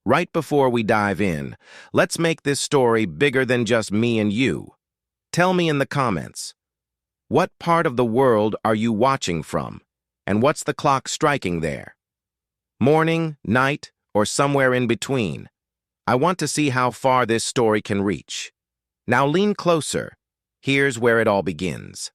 Right before we dive in, let's make this story bigger than just me and you. Tell me in the comments, what part of the world are you watching from? And what's the clock striking there? Morning, night, or somewhere in between? I want to see how far this story can reach. Now lean closer. Here's where it all begins.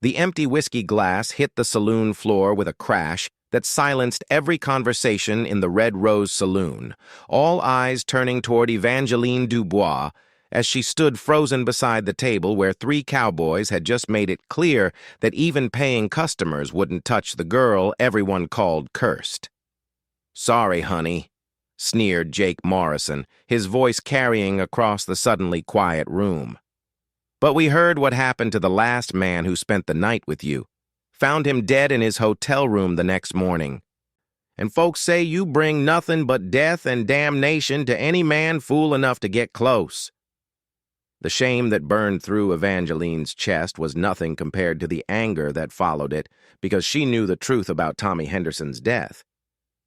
The empty whiskey glass hit the saloon floor with a crash that silenced every conversation in the Red Rose Saloon, all eyes turning toward Evangeline Dubois as she stood frozen beside the table where three cowboys had just made it clear that even paying customers wouldn't touch the girl everyone called cursed. "Sorry, honey," sneered Jake Morrison, his voice carrying across the suddenly quiet room. "But we heard what happened to the last man who spent the night with you. Found him dead in his hotel room the next morning. And folks say you bring nothing but death and damnation to any man fool enough to get close." The shame that burned through Evangeline's chest was nothing compared to the anger that followed it, because she knew the truth about Tommy Henderson's death.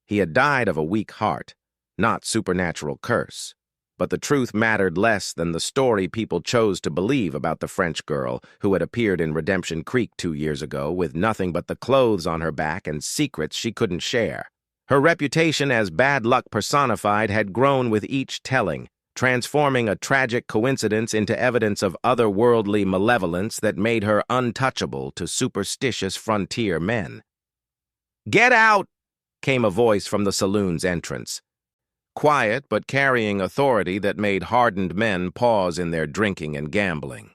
He had died of a weak heart, not supernatural curse. But the truth mattered less than the story people chose to believe about the French girl who had appeared in Redemption Creek 2 years ago with nothing but the clothes on her back and secrets she couldn't share. Her reputation as bad luck personified had grown with each telling, transforming a tragic coincidence into evidence of otherworldly malevolence that made her untouchable to superstitious frontier men. "Get out!" came a voice from the saloon's entrance. Quiet but carrying authority that made hardened men pause in their drinking and gambling.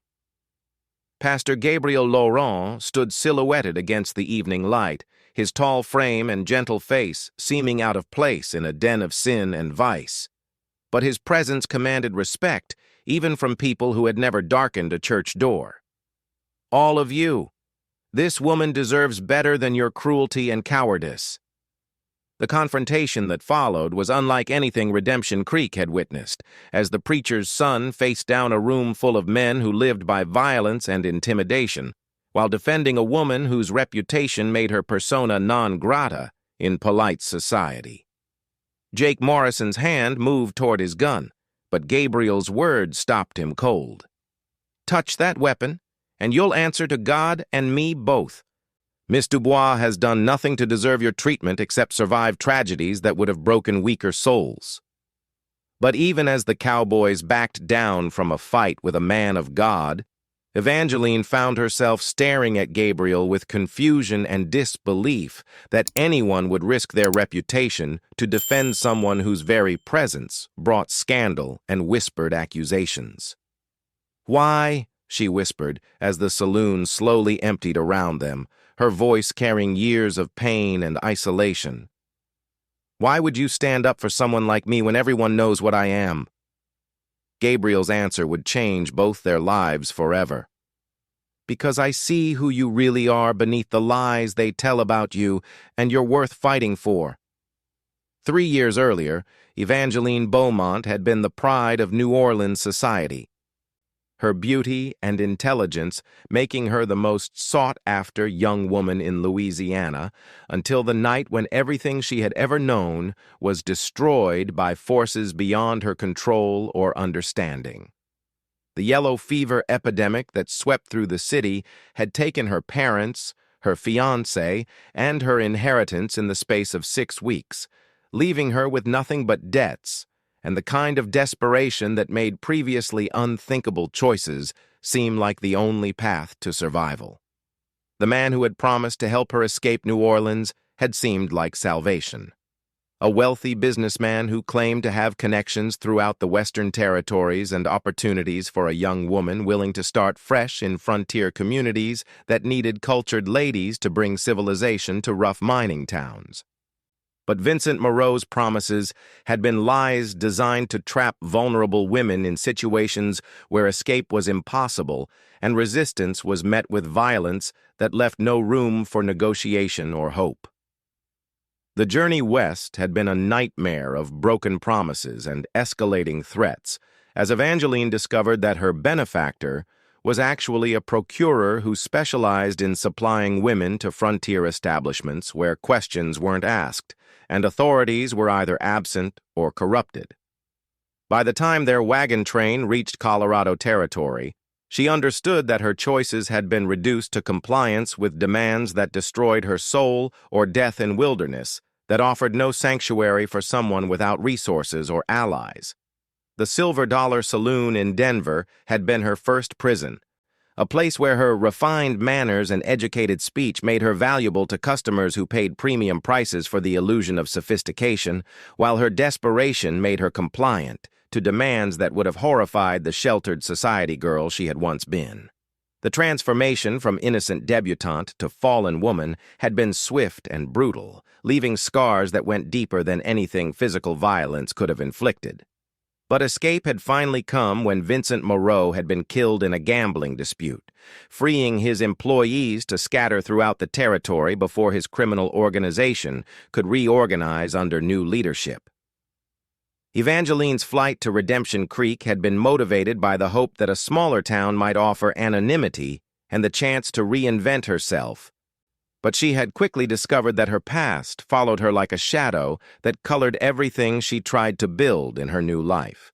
Pastor Gabriel Laurent stood silhouetted against the evening light, his tall frame and gentle face seeming out of place in a den of sin and vice. But his presence commanded respect, even from people who had never darkened a church door. "All of you, this woman deserves better than your cruelty and cowardice." The confrontation that followed was unlike anything Redemption Creek had witnessed, as the preacher's son faced down a room full of men who lived by violence and intimidation, while defending a woman whose reputation made her persona non grata in polite society. Jake Morrison's hand moved toward his gun, but Gabriel's words stopped him cold. "Touch that weapon, and you'll answer to God and me both. Miss Dubois has done nothing to deserve your treatment except survive tragedies that would have broken weaker souls." But even as the cowboys backed down from a fight with a man of God, Evangeline found herself staring at Gabriel with confusion and disbelief that anyone would risk their reputation to defend someone whose very presence brought scandal and whispered accusations. "Why?" she whispered as the saloon slowly emptied around them, her voice carrying years of pain and isolation. "Why would you stand up for someone like me when everyone knows what I am?" Gabriel's answer would change both their lives forever. "Because I see who you really are beneath the lies they tell about you, and you're worth fighting for." 3 years earlier, Evangeline Beaumont had been the pride of New Orleans society, her beauty and intelligence making her the most sought-after young woman in Louisiana, until the night when everything she had ever known was destroyed by forces beyond her control or understanding. The yellow fever epidemic that swept through the city had taken her parents, her fiancé, and her inheritance in the space of 6 weeks, leaving her with nothing but debts, and the kind of desperation that made previously unthinkable choices seem like the only path to survival. The man who had promised to help her escape New Orleans had seemed like salvation. A wealthy businessman who claimed to have connections throughout the Western territories and opportunities for a young woman willing to start fresh in frontier communities that needed cultured ladies to bring civilization to rough mining towns. But Vincent Moreau's promises had been lies designed to trap vulnerable women in situations where escape was impossible and resistance was met with violence that left no room for negotiation or hope. The journey west had been a nightmare of broken promises and escalating threats, as Evangeline discovered that her benefactor was actually a procurer who specialized in supplying women to frontier establishments where questions weren't asked, and authorities were either absent or corrupted. By the time their wagon train reached Colorado territory, she understood that her choices had been reduced to compliance with demands that destroyed her soul or death in wilderness that offered no sanctuary for someone without resources or allies. The Silver Dollar Saloon in Denver had been her first prison, a place where her refined manners and educated speech made her valuable to customers who paid premium prices for the illusion of sophistication, while her desperation made her compliant to demands that would have horrified the sheltered society girl she had once been. The transformation from innocent debutante to fallen woman had been swift and brutal, leaving scars that went deeper than anything physical violence could have inflicted. But escape had finally come when Vincent Moreau had been killed in a gambling dispute, freeing his employees to scatter throughout the territory before his criminal organization could reorganize under new leadership. Evangeline's flight to Redemption Creek had been motivated by the hope that a smaller town might offer anonymity and the chance to reinvent herself. But she had quickly discovered that her past followed her like a shadow that colored everything she tried to build in her new life.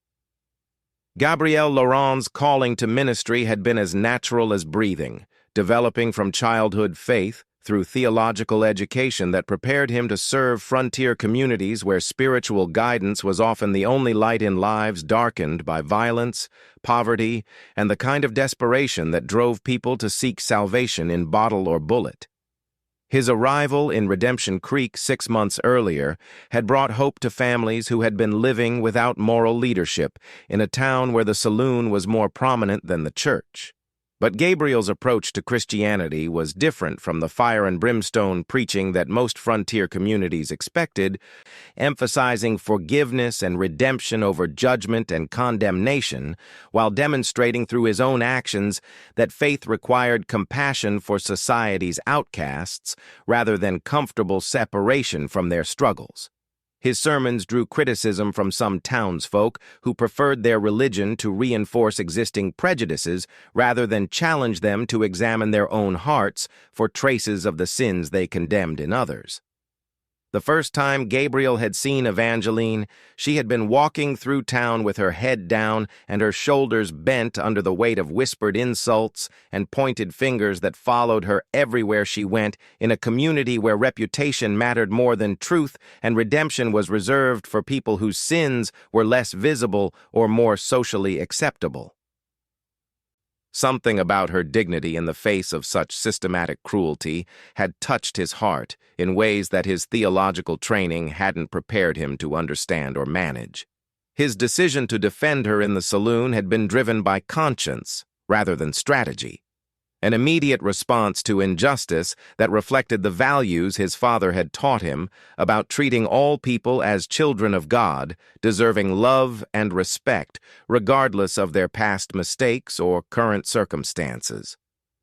Gabriel Laurent's calling to ministry had been as natural as breathing, developing from childhood faith through theological education that prepared him to serve frontier communities where spiritual guidance was often the only light in lives darkened by violence, poverty, and the kind of desperation that drove people to seek salvation in bottle or bullet. His arrival in Redemption Creek 6 months earlier had brought hope to families who had been living without moral leadership in a town where the saloon was more prominent than the church. But Gabriel's approach to Christianity was different from the fire and brimstone preaching that most frontier communities expected, emphasizing forgiveness and redemption over judgment and condemnation, while demonstrating through his own actions that faith required compassion for society's outcasts rather than comfortable separation from their struggles. His sermons drew criticism from some townsfolk who preferred their religion to reinforce existing prejudices rather than challenge them to examine their own hearts for traces of the sins they condemned in others. The first time Gabriel had seen Evangeline, she had been walking through town with her head down and her shoulders bent under the weight of whispered insults and pointed fingers that followed her everywhere she went in a community where reputation mattered more than truth and redemption was reserved for people whose sins were less visible or more socially acceptable. Something about her dignity in the face of such systematic cruelty had touched his heart in ways that his theological training hadn't prepared him to understand or manage. His decision to defend her in the saloon had been driven by conscience rather than strategy, an immediate response to injustice that reflected the values his father had taught him about treating all people as children of God, deserving love and respect, regardless of their past mistakes or current circumstances.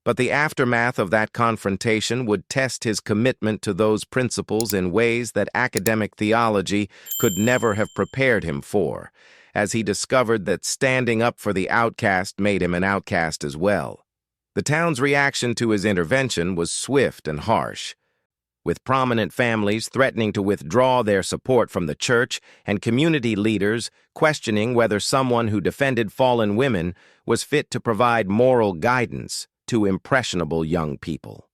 But the aftermath of that confrontation would test his commitment to those principles in ways that academic theology could never have prepared him for, as he discovered that standing up for the outcast made him an outcast as well. The town's reaction to his intervention was swift and harsh, with prominent families threatening to withdraw their support from the church and community leaders questioning whether someone who defended fallen women was fit to provide moral guidance to impressionable young people.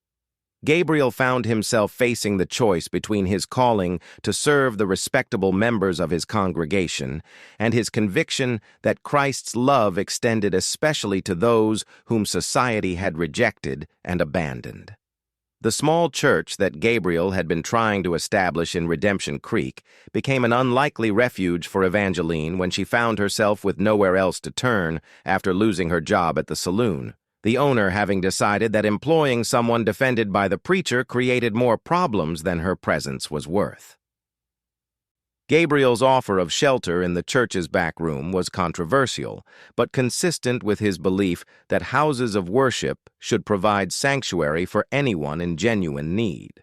Gabriel found himself facing the choice between his calling to serve the respectable members of his congregation and his conviction that Christ's love extended especially to those whom society had rejected and abandoned. The small church that Gabriel had been trying to establish in Redemption Creek became an unlikely refuge for Evangeline when she found herself with nowhere else to turn after losing her job at the saloon, the owner having decided that employing someone defended by the preacher created more problems than her presence was worth. Gabriel's offer of shelter in the church's back room was controversial, but consistent with his belief that houses of worship should provide sanctuary for anyone in genuine need.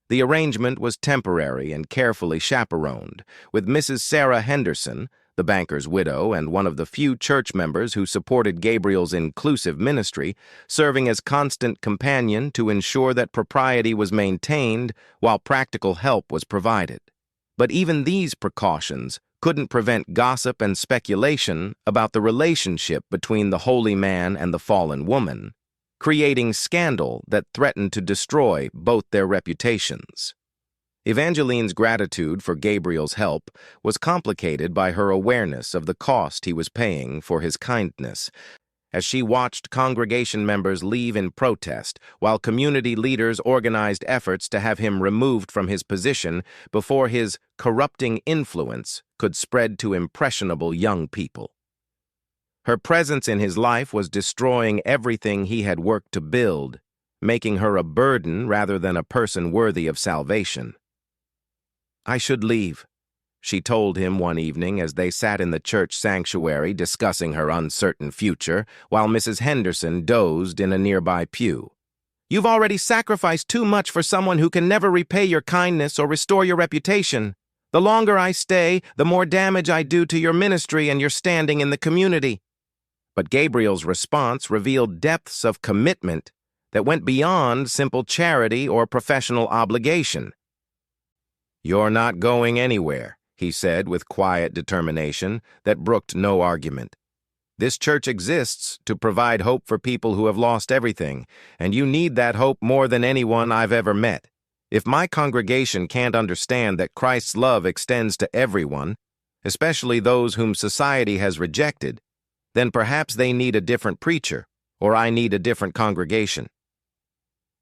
The arrangement was temporary and carefully chaperoned, with Mrs. Sarah Henderson, the banker's widow and one of the few church members who supported Gabriel's inclusive ministry, serving as constant companion to ensure that propriety was maintained while practical help was provided. But even these precautions couldn't prevent gossip and speculation about the relationship between the holy man and the fallen woman, creating scandal that threatened to destroy both their reputations. Evangeline's gratitude for Gabriel's help was complicated by her awareness of the cost he was paying for his kindness, as she watched congregation members leave in protest while community leaders organized efforts to have him removed from his position before his corrupting influence could spread to impressionable young people. Her presence in his life was destroying everything he had worked to build, making her a burden rather than a person worthy of salvation. "I should leave," she told him one evening as they sat in the church sanctuary discussing her uncertain future, while Mrs. Henderson dozed in a nearby pew. "You've already sacrificed too much for someone who can never repay your kindness or restore your reputation. The longer I stay, the more damage I do to your ministry and your standing in the community." But Gabriel's response revealed depths of commitment that went beyond simple charity or professional obligation. "You're not going anywhere," he said with quiet determination that brooked no argument. "This church exists to provide hope for people who have lost everything, and you need that hope more than anyone I've ever met. If my congregation can't understand that Christ's love extends to everyone, especially those whom society has rejected, then perhaps they need a different preacher, or I need a different congregation."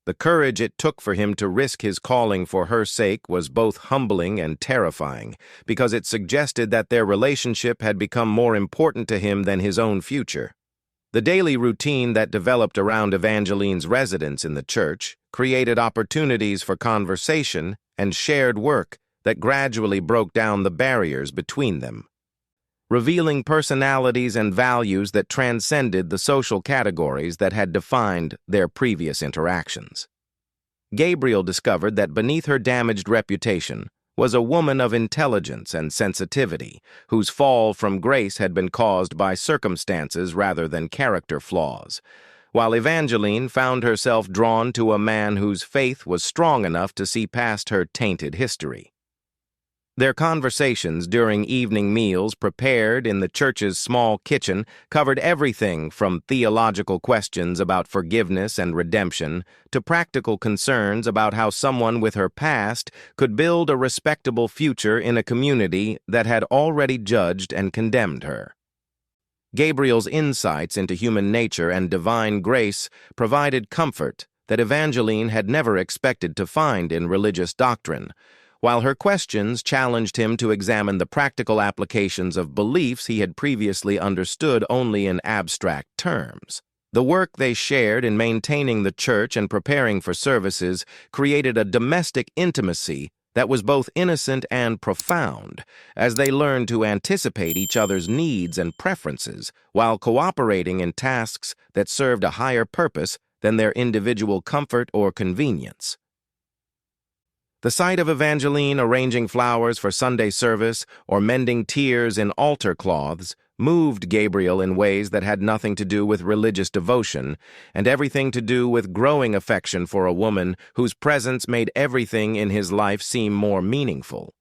The courage it took for him to risk his calling for her sake was both humbling and terrifying, because it suggested that their relationship had become more important to him than his own future. The daily routine that developed around Evangeline's residence in the church created opportunities for conversation and shared work that gradually broke down the barriers between them, revealing personalities and values that transcended the social categories that had defined their previous interactions. Gabriel discovered that beneath her damaged reputation was a woman of intelligence and sensitivity, whose fall from grace had been caused by circumstances rather than character flaws, while Evangeline found herself drawn to a man whose faith was strong enough to see past her tainted history. Their conversations during evening meals prepared in the church's small kitchen covered everything from theological questions about forgiveness and redemption to practical concerns about how someone with her past could build a respectable future in a community that had already judged and condemned her. Gabriel's insights into human nature and divine grace provided comfort that Evangeline had never expected to find in religious doctrine, while her questions challenged him to examine the practical applications of beliefs he had previously understood only in abstract terms. The work they shared in maintaining the church and preparing for services created a domestic intimacy that was both innocent and profound, as they learned to anticipate each other's needs and preferences while cooperating in tasks that served a higher purpose than their individual comfort or convenience. The sight of Evangeline arranging flowers for Sunday service or mending tears in altar cloths moved Gabriel in ways that had nothing to do with religious devotion and everything to do with growing affection for a woman whose presence made everything in his life seem more meaningful.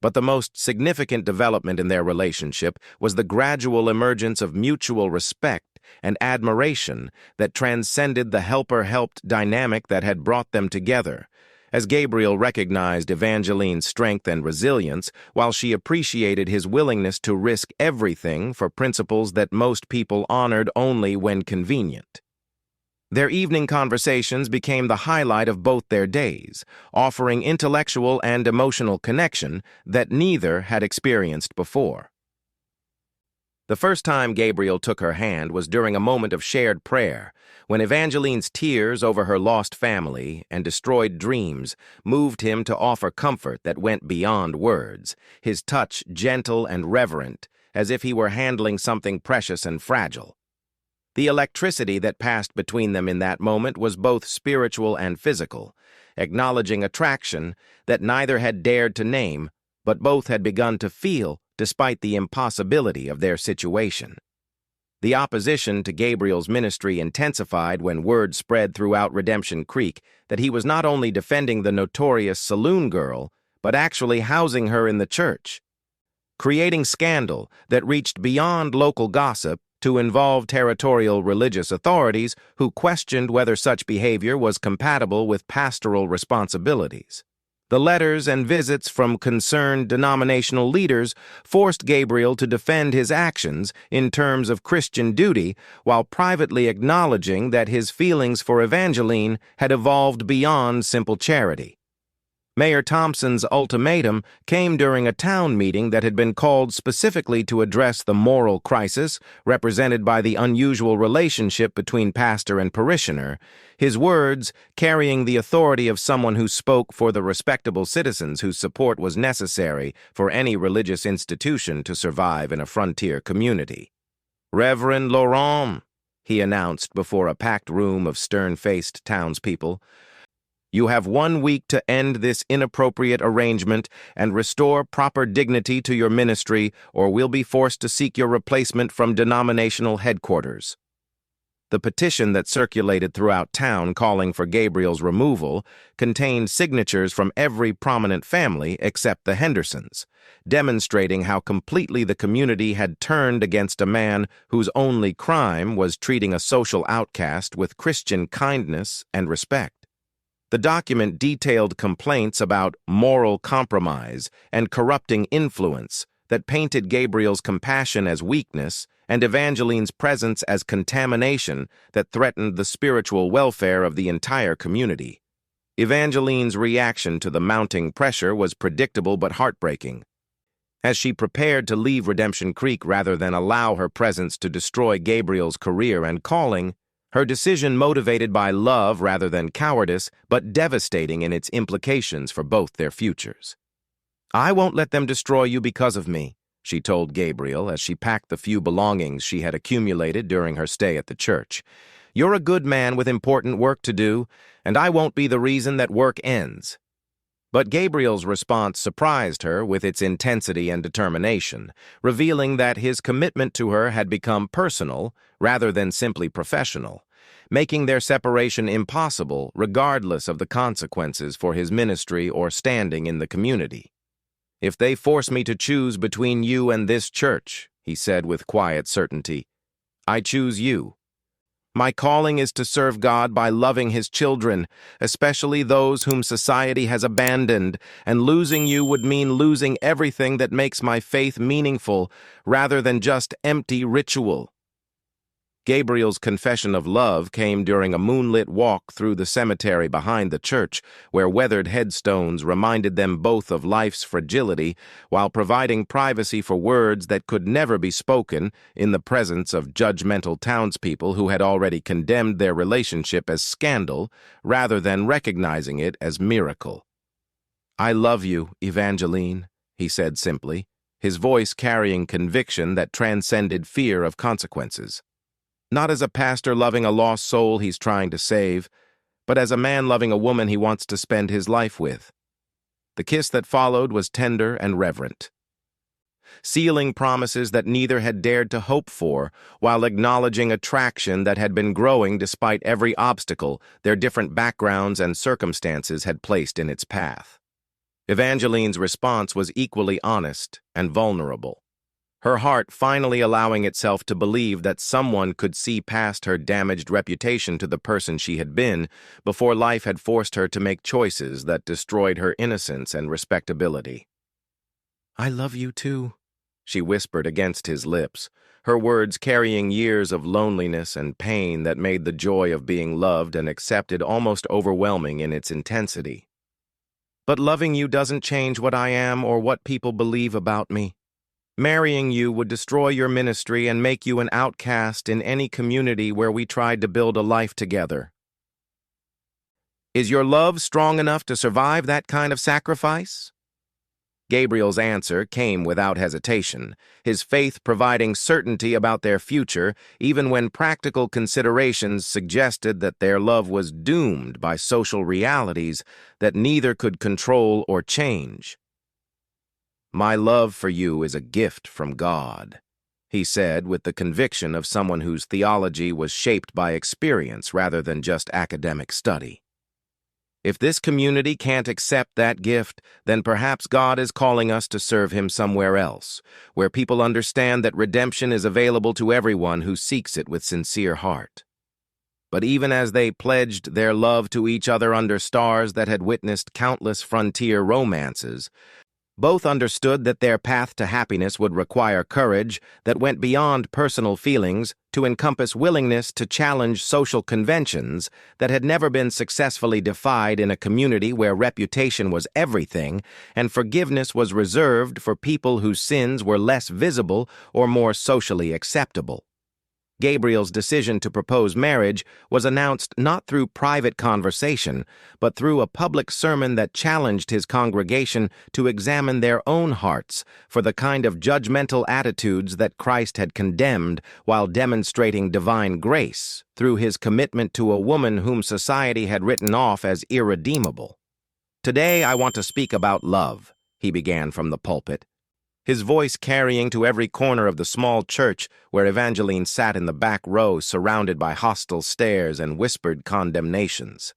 But the most significant development in their relationship was the gradual emergence of mutual respect and admiration that transcended the helper-helped dynamic that had brought them together, as Gabriel recognized Evangeline's strength and resilience, while she appreciated his willingness to risk everything for principles that most people honored only when convenient. Their evening conversations became the highlight of both their days, offering intellectual and emotional connection that neither had experienced before. The first time Gabriel took her hand was during a moment of shared prayer, when Evangeline's tears over her lost family and destroyed dreams moved him to offer comfort that went beyond words, his touch gentle and reverent, as if he were handling something precious and fragile. The electricity that passed between them in that moment was both spiritual and physical, acknowledging attraction that neither had dared to name, but both had begun to feel despite the impossibility of their situation. The opposition to Gabriel's ministry intensified when word spread throughout Redemption Creek that he was not only defending the notorious Saloon girl, but actually housing her in the church, creating scandal that reached beyond local gossip to involve territorial religious authorities who questioned whether such behavior was compatible with pastoral responsibilities. The letters and visits from concerned denominational leaders forced Gabriel to defend his actions in terms of Christian duty while privately acknowledging that his feelings for Evangeline had evolved beyond simple charity. Mayor Thompson's ultimatum came during a town meeting that had been called specifically to address the moral crisis represented by the unusual relationship between pastor and parishioner, his words carrying the authority of someone who spoke for the respectable citizens whose support was necessary for any religious institution to survive in a frontier community. "Reverend Laurent," he announced before a packed room of stern-faced townspeople, "you have 1 week to end this inappropriate arrangement and restore proper dignity to your ministry, or we'll be forced to seek your replacement from denominational headquarters." The petition that circulated throughout town calling for Gabriel's removal contained signatures from every prominent family except the Hendersons, demonstrating how completely the community had turned against a man whose only crime was treating a social outcast with Christian kindness and respect. The document detailed complaints about moral compromise and corrupting influence that painted Gabriel's compassion as weakness and Evangeline's presence as contamination that threatened the spiritual welfare of the entire community. Evangeline's reaction to the mounting pressure was predictable but heartbreaking. As she prepared to leave Redemption Creek rather than allow her presence to destroy Gabriel's career and calling, her decision motivated by love rather than cowardice, but devastating in its implications for both their futures. "I won't let them destroy you because of me," she told Gabriel as she packed the few belongings she had accumulated during her stay at the church. "You're a good man with important work to do, and I won't be the reason that work ends." But Gabriel's response surprised her with its intensity and determination, revealing that his commitment to her had become personal rather than simply professional, making their separation impossible regardless of the consequences for his ministry or standing in the community. "If they force me to choose between you and this church," he said with quiet certainty, "I choose you. My calling is to serve God by loving His children, especially those whom society has abandoned, and losing you would mean losing everything that makes my faith meaningful rather than just empty ritual." Gabriel's confession of love came during a moonlit walk through the cemetery behind the church, where weathered headstones reminded them both of life's fragility while providing privacy for words that could never be spoken in the presence of judgmental townspeople who had already condemned their relationship as scandal rather than recognizing it as miracle. "I love you, Evangeline," he said simply, his voice carrying conviction that transcended fear of consequences. Not as a pastor loving a lost soul he's trying to save, but as a man loving a woman he wants to spend his life with. The kiss that followed was tender and reverent, sealing promises that neither had dared to hope for, while acknowledging attraction that had been growing despite every obstacle their different backgrounds and circumstances had placed in its path. Evangeline's response was equally honest and vulnerable, her heart finally allowing itself to believe that someone could see past her damaged reputation to the person she had been before life had forced her to make choices that destroyed her innocence and respectability. "I love you too," she whispered against his lips, her words carrying years of loneliness and pain that made the joy of being loved and accepted almost overwhelming in its intensity. "But loving you doesn't change what I am or what people believe about me. Marrying you would destroy your ministry and make you an outcast in any community where we tried to build a life together. Is your love strong enough to survive that kind of sacrifice?" Gabriel's answer came without hesitation, his faith providing certainty about their future even when practical considerations suggested that their love was doomed by social realities that neither could control or change. "My love for you is a gift from God," he said with the conviction of someone whose theology was shaped by experience rather than just academic study. If this community can't accept that gift, then perhaps God is calling us to serve Him somewhere else, where people understand that redemption is available to everyone who seeks it with sincere heart. But even as they pledged their love to each other under stars that had witnessed countless frontier romances, both understood that their path to happiness would require courage that went beyond personal feelings to encompass willingness to challenge social conventions that had never been successfully defied in a community where reputation was everything and forgiveness was reserved for people whose sins were less visible or more socially acceptable. Gabriel's decision to propose marriage was announced not through private conversation, but through a public sermon that challenged his congregation to examine their own hearts for the kind of judgmental attitudes that Christ had condemned while demonstrating divine grace through his commitment to a woman whom society had written off as irredeemable. "Today I want to speak about love," he began from the pulpit, his voice carrying to every corner of the small church where Evangeline sat in the back row surrounded by hostile stares and whispered condemnations.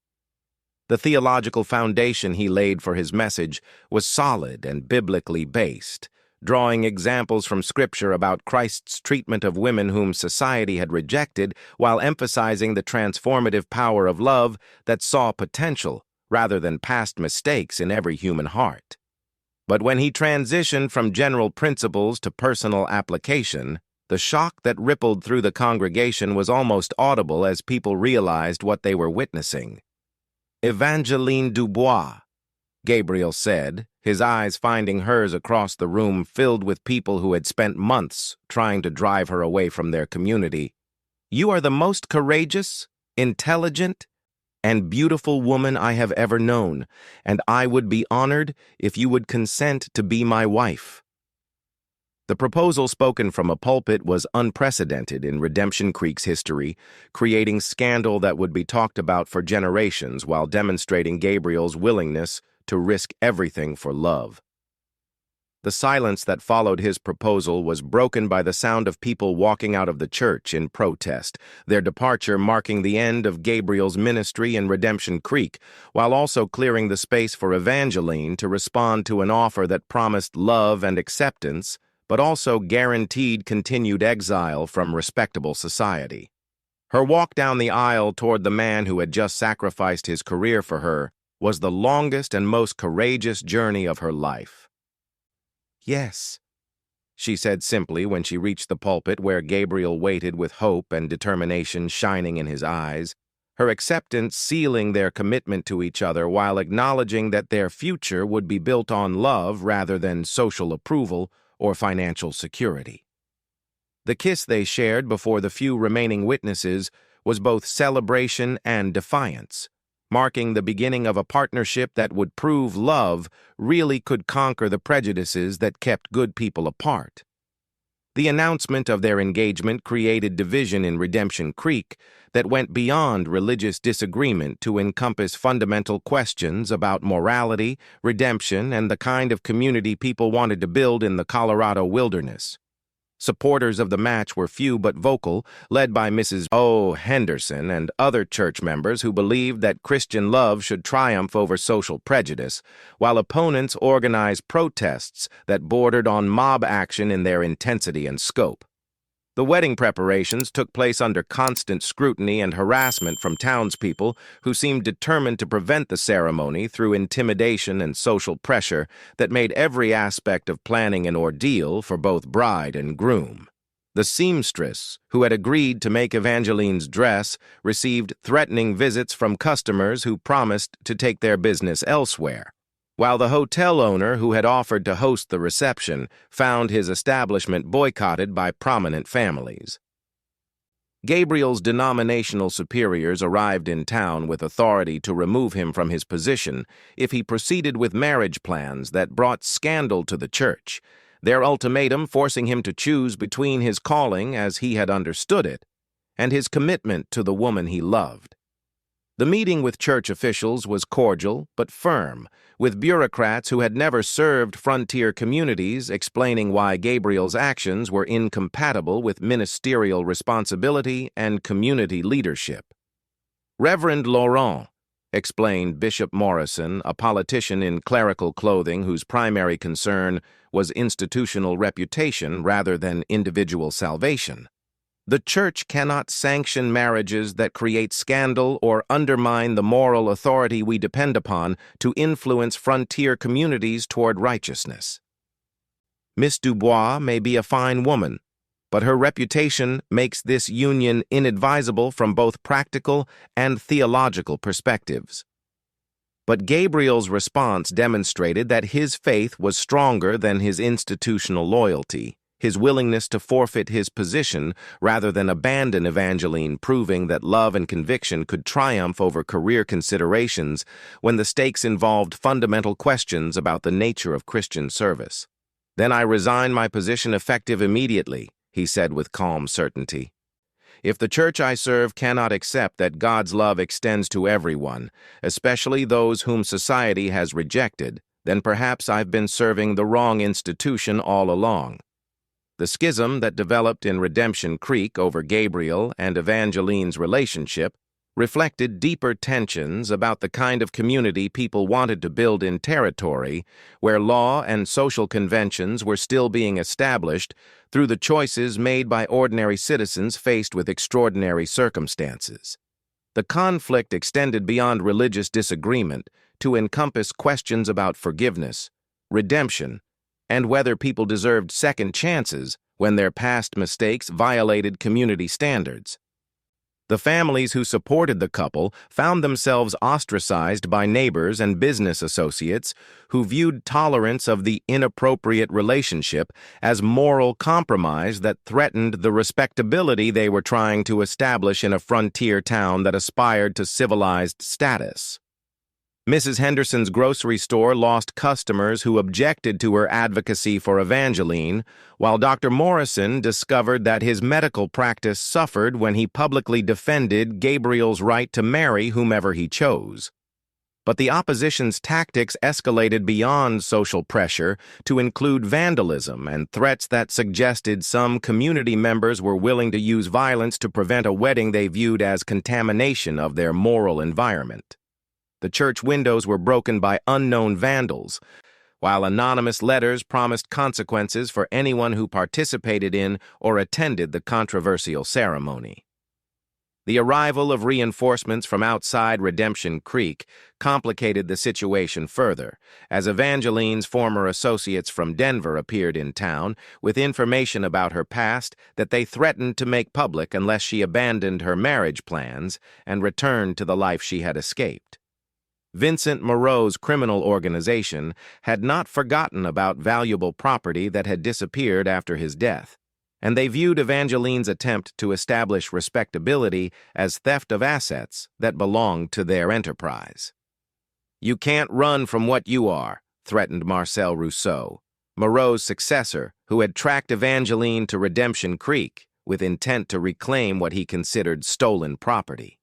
The theological foundation he laid for his message was solid and biblically based, drawing examples from Scripture about Christ's treatment of women whom society had rejected while emphasizing the transformative power of love that saw potential rather than past mistakes in every human heart. But when he transitioned from general principles to personal application, the shock that rippled through the congregation was almost audible as people realized what they were witnessing. "Evangeline Dubois," Gabriel said, his eyes finding hers across the room filled with people who had spent months trying to drive her away from their community. "You are the most courageous, intelligent, and beautiful woman I have ever known, and I would be honored if you would consent to be my wife." The proposal spoken from a pulpit was unprecedented in Redemption Creek's history, creating scandal that would be talked about for generations while demonstrating Gabriel's willingness to risk everything for love. The silence that followed his proposal was broken by the sound of people walking out of the church in protest, their departure marking the end of Gabriel's ministry in Redemption Creek, while also clearing the space for Evangeline to respond to an offer that promised love and acceptance, but also guaranteed continued exile from respectable society. Her walk down the aisle toward the man who had just sacrificed his career for her was the longest and most courageous journey of her life. "Yes," she said simply when she reached the pulpit where Gabriel waited with hope and determination shining in his eyes, her acceptance sealing their commitment to each other while acknowledging that their future would be built on love rather than social approval or financial security. The kiss they shared before the few remaining witnesses was both celebration and defiance, marking the beginning of a partnership that would prove love really could conquer the prejudices that kept good people apart. The announcement of their engagement created division in Redemption Creek that went beyond religious disagreement to encompass fundamental questions about morality, redemption, and the kind of community people wanted to build in the Colorado wilderness. Supporters of the match were few but vocal, led by Mrs. O. Henderson and other church members who believed that Christian love should triumph over social prejudice, while opponents organized protests that bordered on mob action in their intensity and scope. The wedding preparations took place under constant scrutiny and harassment from townspeople who seemed determined to prevent the ceremony through intimidation and social pressure that made every aspect of planning an ordeal for both bride and groom. The seamstress, who had agreed to make Evangeline's dress, received threatening visits from customers who promised to take their business elsewhere, while the hotel owner who had offered to host the reception found his establishment boycotted by prominent families. Gabriel's denominational superiors arrived in town with authority to remove him from his position if he proceeded with marriage plans that brought scandal to the church, their ultimatum forcing him to choose between his calling as he had understood it and his commitment to the woman he loved. The meeting with church officials was cordial but firm, with bureaucrats who had never served frontier communities explaining why Gabriel's actions were incompatible with ministerial responsibility and community leadership. Reverend Laurent, explained Bishop Morrison, a politician in clerical clothing whose primary concern was institutional reputation rather than individual salvation. The church cannot sanction marriages that create scandal or undermine the moral authority we depend upon to influence frontier communities toward righteousness. Miss Dubois may be a fine woman, but her reputation makes this union inadvisable from both practical and theological perspectives. But Gabriel's response demonstrated that his faith was stronger than his institutional loyalty, his willingness to forfeit his position rather than abandon Evangeline, proving that love and conviction could triumph over career considerations when the stakes involved fundamental questions about the nature of Christian service. "Then I resign my position effective immediately," he said with calm certainty. "If the church I serve cannot accept that God's love extends to everyone, especially those whom society has rejected, then perhaps I've been serving the wrong institution all along." The schism that developed in Redemption Creek over Gabriel and Evangeline's relationship reflected deeper tensions about the kind of community people wanted to build in territory where law and social conventions were still being established through the choices made by ordinary citizens faced with extraordinary circumstances. The conflict extended beyond religious disagreement to encompass questions about forgiveness, redemption, and whether people deserved second chances when their past mistakes violated community standards. The families who supported the couple found themselves ostracized by neighbors and business associates who viewed tolerance of the inappropriate relationship as moral compromise that threatened the respectability they were trying to establish in a frontier town that aspired to civilized status. Mrs. Henderson's grocery store lost customers who objected to her advocacy for Evangeline, while Dr. Morrison discovered that his medical practice suffered when he publicly defended Gabriel's right to marry whomever he chose. But the opposition's tactics escalated beyond social pressure to include vandalism and threats that suggested some community members were willing to use violence to prevent a wedding they viewed as contamination of their moral environment. The church windows were broken by unknown vandals, while anonymous letters promised consequences for anyone who participated in or attended the controversial ceremony. The arrival of reinforcements from outside Redemption Creek complicated the situation further, as Evangeline's former associates from Denver appeared in town with information about her past that they threatened to make public unless she abandoned her marriage plans and returned to the life she had escaped. Vincent Moreau's criminal organization had not forgotten about valuable property that had disappeared after his death, and they viewed Evangeline's attempt to establish respectability as theft of assets that belonged to their enterprise. "You can't run from what you are," threatened Marcel Rousseau, Moreau's successor, who had tracked Evangeline to Redemption Creek with intent to reclaim what he considered stolen property.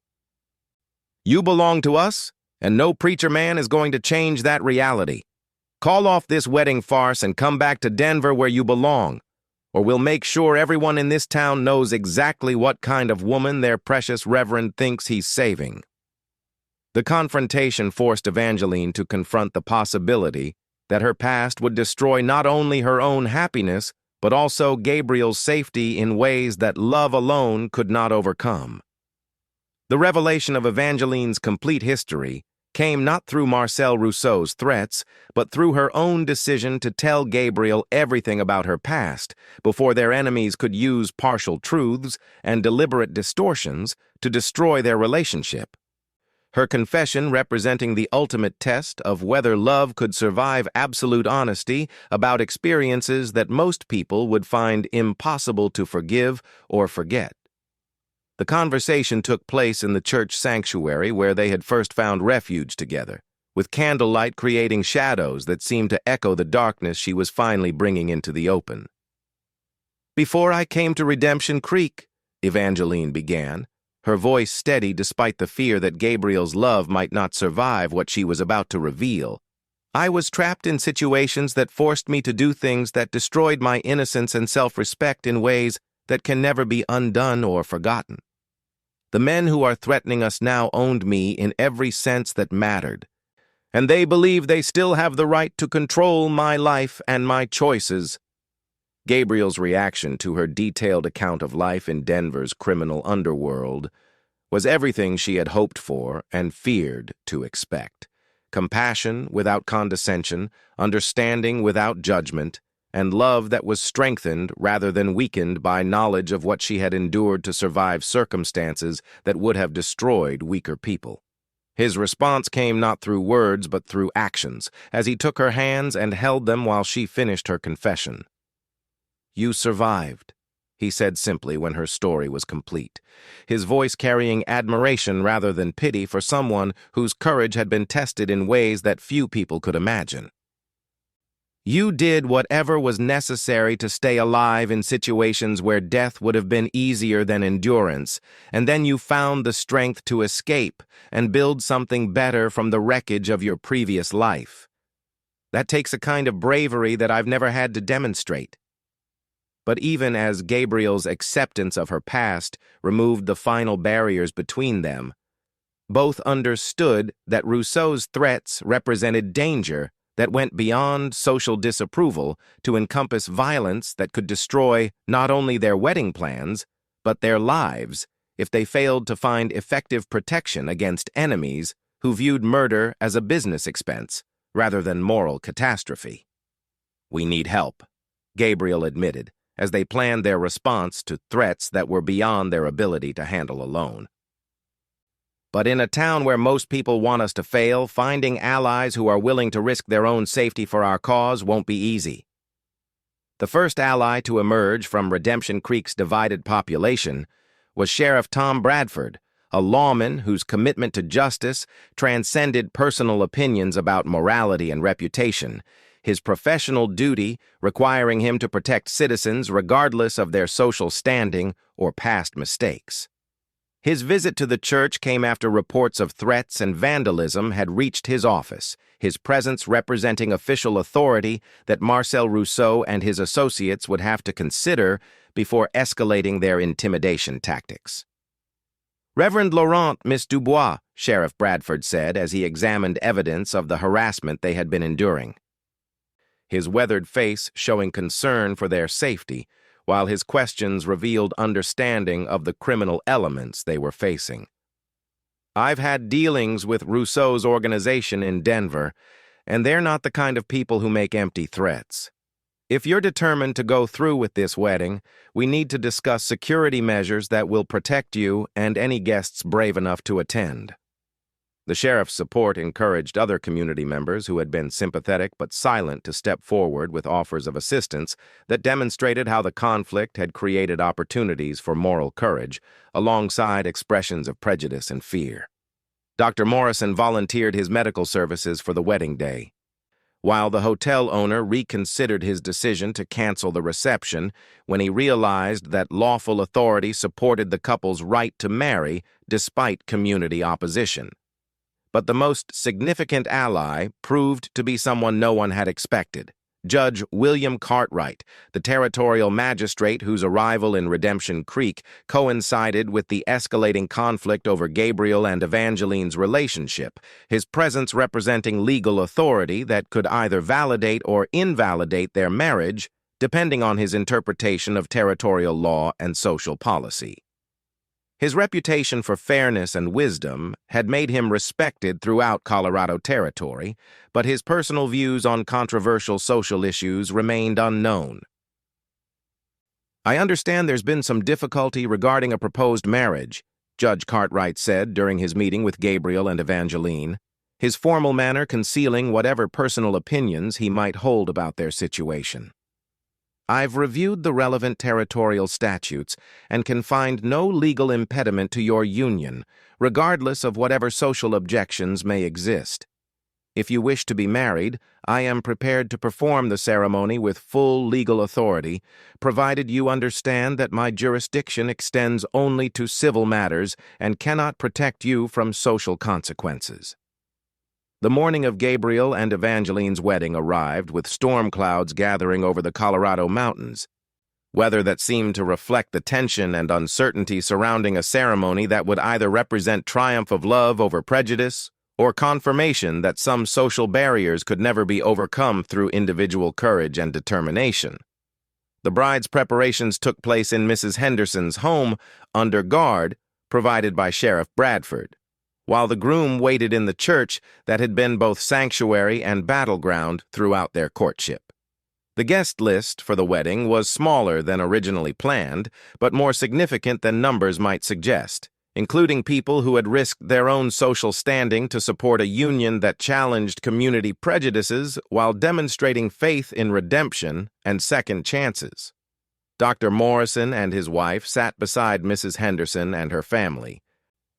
"You belong to us, and no preacher man is going to change that reality. Call off this wedding farce and come back to Denver where you belong, or we'll make sure everyone in this town knows exactly what kind of woman their precious reverend thinks he's saving." The confrontation forced Evangeline to confront the possibility that her past would destroy not only her own happiness, but also Gabriel's safety in ways that love alone could not overcome. The revelation of Evangeline's complete history came not through Marcel Rousseau's threats, but through her own decision to tell Gabriel everything about her past before their enemies could use partial truths and deliberate distortions to destroy their relationship. Her confession representing the ultimate test of whether love could survive absolute honesty about experiences that most people would find impossible to forgive or forget. The conversation took place in the church sanctuary where they had first found refuge together, with candlelight creating shadows that seemed to echo the darkness she was finally bringing into the open. "Before I came to Redemption Creek," Evangeline began, her voice steady despite the fear that Gabriel's love might not survive what she was about to reveal, "I was trapped in situations that forced me to do things that destroyed my innocence and self-respect in ways that can never be undone or forgotten. The men who are threatening us now owned me in every sense that mattered, and they believe they still have the right to control my life and my choices." Gabriel's reaction to her detailed account of life in Denver's criminal underworld was everything she had hoped for and feared to expect. Compassion without condescension, understanding without judgment, and love that was strengthened rather than weakened by knowledge of what she had endured to survive circumstances that would have destroyed weaker people. His response came not through words but through actions, as he took her hands and held them while she finished her confession. "You survived," he said simply when her story was complete, his voice carrying admiration rather than pity for someone whose courage had been tested in ways that few people could imagine. "You did whatever was necessary to stay alive in situations where death would have been easier than endurance, and then you found the strength to escape and build something better from the wreckage of your previous life. That takes a kind of bravery that I've never had to demonstrate." But even as Gabriel's acceptance of her past removed the final barriers between them, both understood that Rousseau's threats represented danger that went beyond social disapproval to encompass violence that could destroy not only their wedding plans, but their lives if they failed to find effective protection against enemies who viewed murder as a business expense rather than moral catastrophe. "We need help," Gabriel admitted, as they planned their response to threats that were beyond their ability to handle alone. "But in a town where most people want us to fail, finding allies who are willing to risk their own safety for our cause won't be easy." The first ally to emerge from Redemption Creek's divided population was Sheriff Tom Bradford, a lawman whose commitment to justice transcended personal opinions about morality and reputation, his professional duty requiring him to protect citizens regardless of their social standing or past mistakes. His visit to the church came after reports of threats and vandalism had reached his office, his presence representing official authority that Marcel Rousseau and his associates would have to consider before escalating their intimidation tactics. "Reverend Laurent, Miss Dubois," Sheriff Bradford said as he examined evidence of the harassment they had been enduring, his weathered face showing concern for their safety, while his questions revealed understanding of the criminal elements they were facing. "I've had dealings with Rousseau's organization in Denver, and they're not the kind of people who make empty threats. If you're determined to go through with this wedding, we need to discuss security measures that will protect you and any guests brave enough to attend." The sheriff's support encouraged other community members who had been sympathetic but silent to step forward with offers of assistance that demonstrated how the conflict had created opportunities for moral courage, alongside expressions of prejudice and fear. Dr. Morrison volunteered his medical services for the wedding day, while the hotel owner reconsidered his decision to cancel the reception when he realized that lawful authority supported the couple's right to marry despite community opposition. But the most significant ally proved to be someone no one had expected: Judge William Cartwright, the territorial magistrate whose arrival in Redemption Creek coincided with the escalating conflict over Gabriel and Evangeline's relationship, his presence representing legal authority that could either validate or invalidate their marriage, depending on his interpretation of territorial law and social policy. His reputation for fairness and wisdom had made him respected throughout Colorado Territory, but his personal views on controversial social issues remained unknown. "I understand there's been some difficulty regarding a proposed marriage," Judge Cartwright said during his meeting with Gabriel and Evangeline, his formal manner concealing whatever personal opinions he might hold about their situation. I've reviewed the relevant territorial statutes and can find no legal impediment to your union, regardless of whatever social objections may exist. If you wish to be married, I am prepared to perform the ceremony with full legal authority, provided you understand that my jurisdiction extends only to civil matters and cannot protect you from social consequences. The morning of Gabriel and Evangeline's wedding arrived with storm clouds gathering over the Colorado mountains, weather that seemed to reflect the tension and uncertainty surrounding a ceremony that would either represent triumph of love over prejudice or confirmation that some social barriers could never be overcome through individual courage and determination. The bride's preparations took place in Mrs. Henderson's home under guard provided by Sheriff Bradford, while the groom waited in the church that had been both sanctuary and battleground throughout their courtship. The guest list for the wedding was smaller than originally planned, but more significant than numbers might suggest, including people who had risked their own social standing to support a union that challenged community prejudices while demonstrating faith in redemption and second chances. Dr. Morrison and his wife sat beside Mrs. Henderson and her family,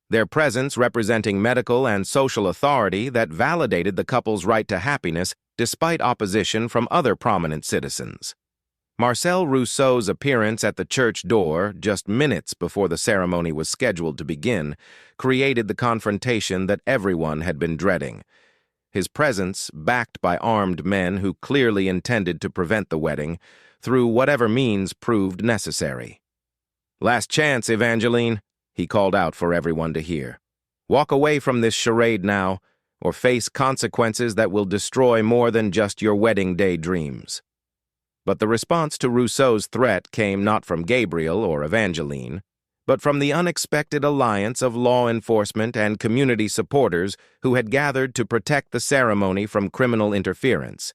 their presence representing medical and social authority that validated the couple's right to happiness despite opposition from other prominent citizens. Marcel Rousseau's appearance at the church door just minutes before the ceremony was scheduled to begin created the confrontation that everyone had been dreading. His presence, backed by armed men who clearly intended to prevent the wedding, through whatever means proved necessary. "Last chance, Evangeline," he called out for everyone to hear. "Walk away from this charade now, or face consequences that will destroy more than just your wedding day dreams." But the response to Rousseau's threat came not from Gabriel or Evangeline, but from the unexpected alliance of law enforcement and community supporters who had gathered to protect the ceremony from criminal interference,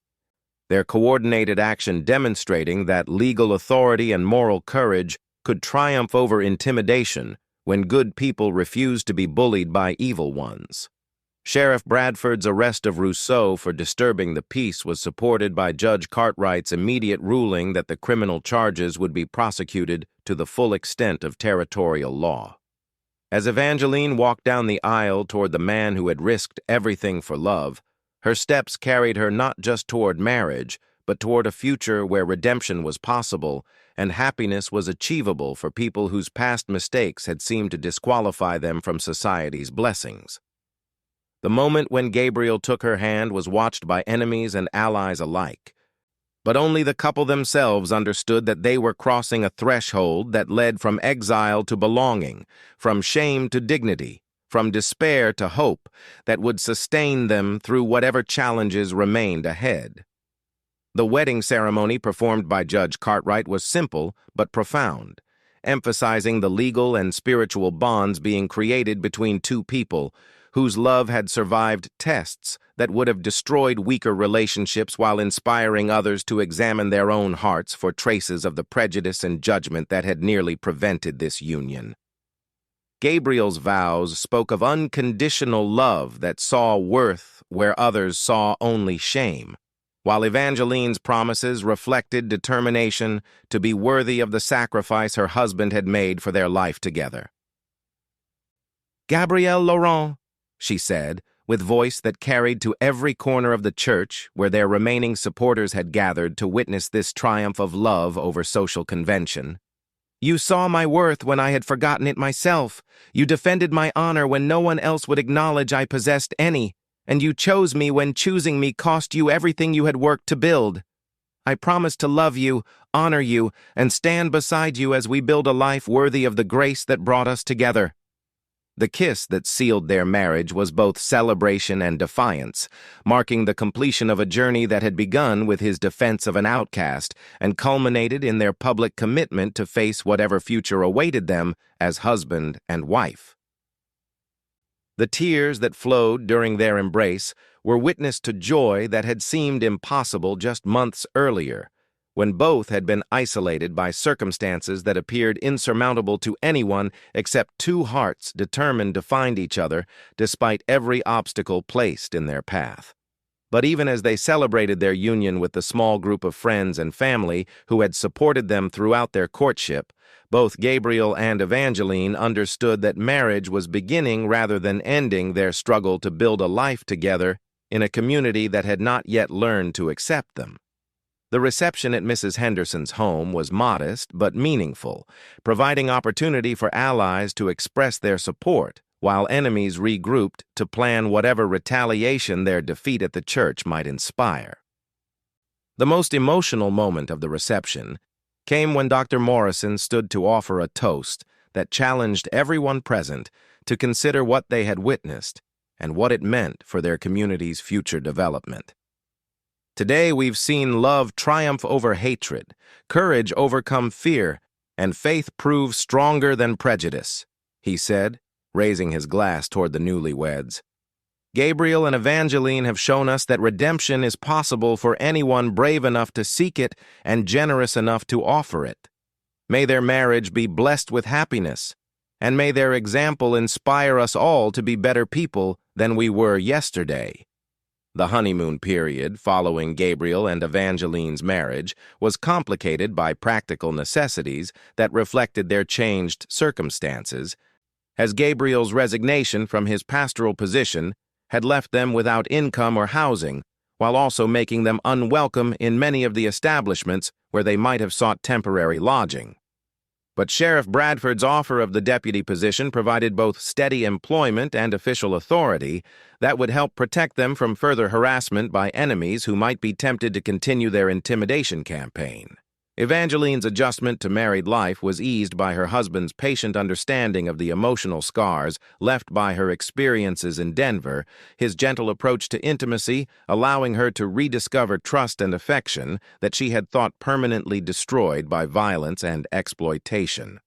their coordinated action demonstrating that legal authority and moral courage could triumph over intimidation when good people refused to be bullied by evil ones. Sheriff Bradford's arrest of Rousseau for disturbing the peace was supported by Judge Cartwright's immediate ruling that the criminal charges would be prosecuted to the full extent of territorial law. As Evangeline walked down the aisle toward the man who had risked everything for love, her steps carried her not just toward marriage, but toward a future where redemption was possible and happiness was achievable for people whose past mistakes had seemed to disqualify them from society's blessings. The moment when Gabriel took her hand was watched by enemies and allies alike, but only the couple themselves understood that they were crossing a threshold that led from exile to belonging, from shame to dignity, from despair to hope that would sustain them through whatever challenges remained ahead. The wedding ceremony performed by Judge Cartwright was simple but profound, emphasizing the legal and spiritual bonds being created between two people whose love had survived tests that would have destroyed weaker relationships while inspiring others to examine their own hearts for traces of the prejudice and judgment that had nearly prevented this union. Gabriel's vows spoke of unconditional love that saw worth where others saw only shame, while Evangeline's promises reflected determination to be worthy of the sacrifice her husband had made for their life together. "Gabriel Laurent," she said, with voice that carried to every corner of the church where their remaining supporters had gathered to witness this triumph of love over social convention. "You saw my worth when I had forgotten it myself. You defended my honor when no one else would acknowledge I possessed any, and you chose me when choosing me cost you everything you had worked to build. I promise to love you, honor you, and stand beside you as we build a life worthy of the grace that brought us together." The kiss that sealed their marriage was both celebration and defiance, marking the completion of a journey that had begun with his defense of an outcast and culminated in their public commitment to face whatever future awaited them as husband and wife. The tears that flowed during their embrace were witness to joy that had seemed impossible just months earlier, when both had been isolated by circumstances that appeared insurmountable to anyone except two hearts determined to find each other despite every obstacle placed in their path. But even as they celebrated their union with the small group of friends and family who had supported them throughout their courtship, both Gabriel and Evangeline understood that marriage was beginning rather than ending their struggle to build a life together in a community that had not yet learned to accept them. The reception at Mrs. Henderson's home was modest but meaningful, providing opportunity for allies to express their support, while enemies regrouped to plan whatever retaliation their defeat at the church might inspire. The most emotional moment of the reception came when Dr. Morrison stood to offer a toast that challenged everyone present to consider what they had witnessed and what it meant for their community's future development. Today we've seen love triumph over hatred, courage overcome fear, and faith prove stronger than prejudice, he said, raising his glass toward the newlyweds. Gabriel and Evangeline have shown us that redemption is possible for anyone brave enough to seek it and generous enough to offer it. May their marriage be blessed with happiness, and may their example inspire us all to be better people than we were yesterday. The honeymoon period following Gabriel and Evangeline's marriage was complicated by practical necessities that reflected their changed circumstances, as Gabriel's resignation from his pastoral position had left them without income or housing, while also making them unwelcome in many of the establishments where they might have sought temporary lodging. But Sheriff Bradford's offer of the deputy position provided both steady employment and official authority that would help protect them from further harassment by enemies who might be tempted to continue their intimidation campaign. Evangeline's adjustment to married life was eased by her husband's patient understanding of the emotional scars left by her experiences in Denver, his gentle approach to intimacy allowing her to rediscover trust and affection that she had thought permanently destroyed by violence and exploitation.